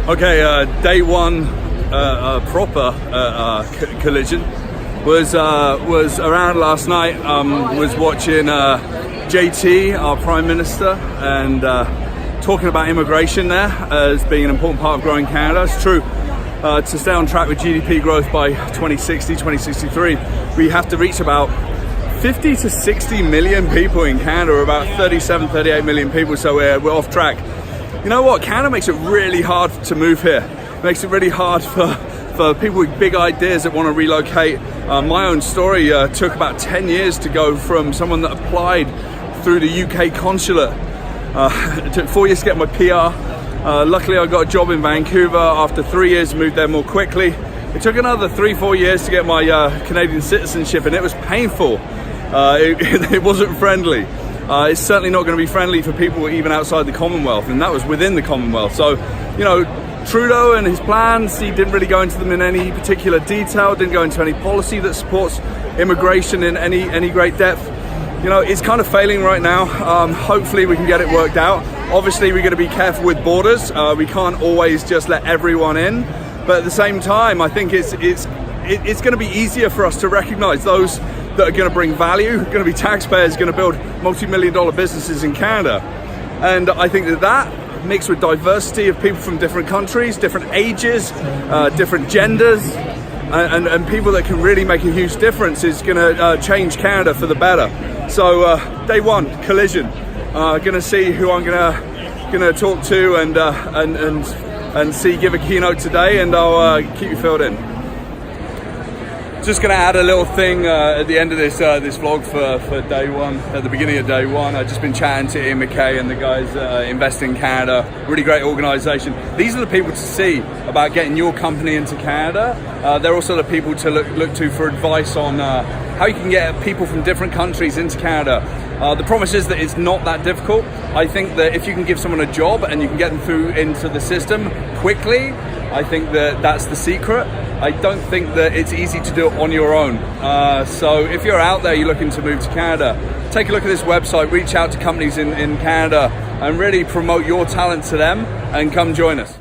Okay, day one proper collision was around last night. Was watching JT, our Prime Minister, and talking about immigration there as being an important part of growing Canada. It's true. To stay on track with GDP growth by 2060, 2063, we have to reach about 50 to 60 million people in Canada, or about 37, 38 million people, so we're off track. You know what? Canada makes it really hard to move here. It makes it really hard for people with big ideas that want to relocate. My own story took about 10 years to go from someone that applied through the UK consulate. It took 4 years to get my PR. Luckily I got a job in Vancouver. After 3 years, moved there more quickly. It took another 3-4 years to get my Canadian citizenship, and it was painful. It wasn't friendly. It's certainly not going to be friendly for people even outside the Commonwealth, and that was within the Commonwealth. So, you know, Trudeau and his plans, he didn't really go into them in any particular detail, didn't go into any policy that supports immigration in any great depth. You know, it's kind of failing right now. Hopefully we can get it worked out. Obviously we're going to be careful with borders. We can't always just let everyone in, but at the same time I think it's going to be easier for us to recognize those that are going to bring value, going to be taxpayers, going to build multi-million-dollar businesses in Canada. And I think that mixed with diversity of people from different countries, different ages, different genders, and people that can really make a huge difference is going to change Canada for the better. So day one, collision. Going to see who I'm going to talk to and see give a keynote today, and I'll keep you filled in. Just going to add a little thing at the end of this vlog for day one. At the beginning of day one, I've just been chatting to Ian McKay and the guys Invest in Canada. Really great organisation. These are the people to see about getting your company into Canada. They're also the people to look to for advice on how you can get people from different countries into Canada. The promise is that it's not that difficult. I think that if you can give someone a job and you can get them through into the system quickly, I think that that's the secret. I don't think that it's easy to do it on your own. So if you're out there, you're looking to move to Canada, take a look at this website, reach out to companies in Canada and really promote your talent to them and come join us.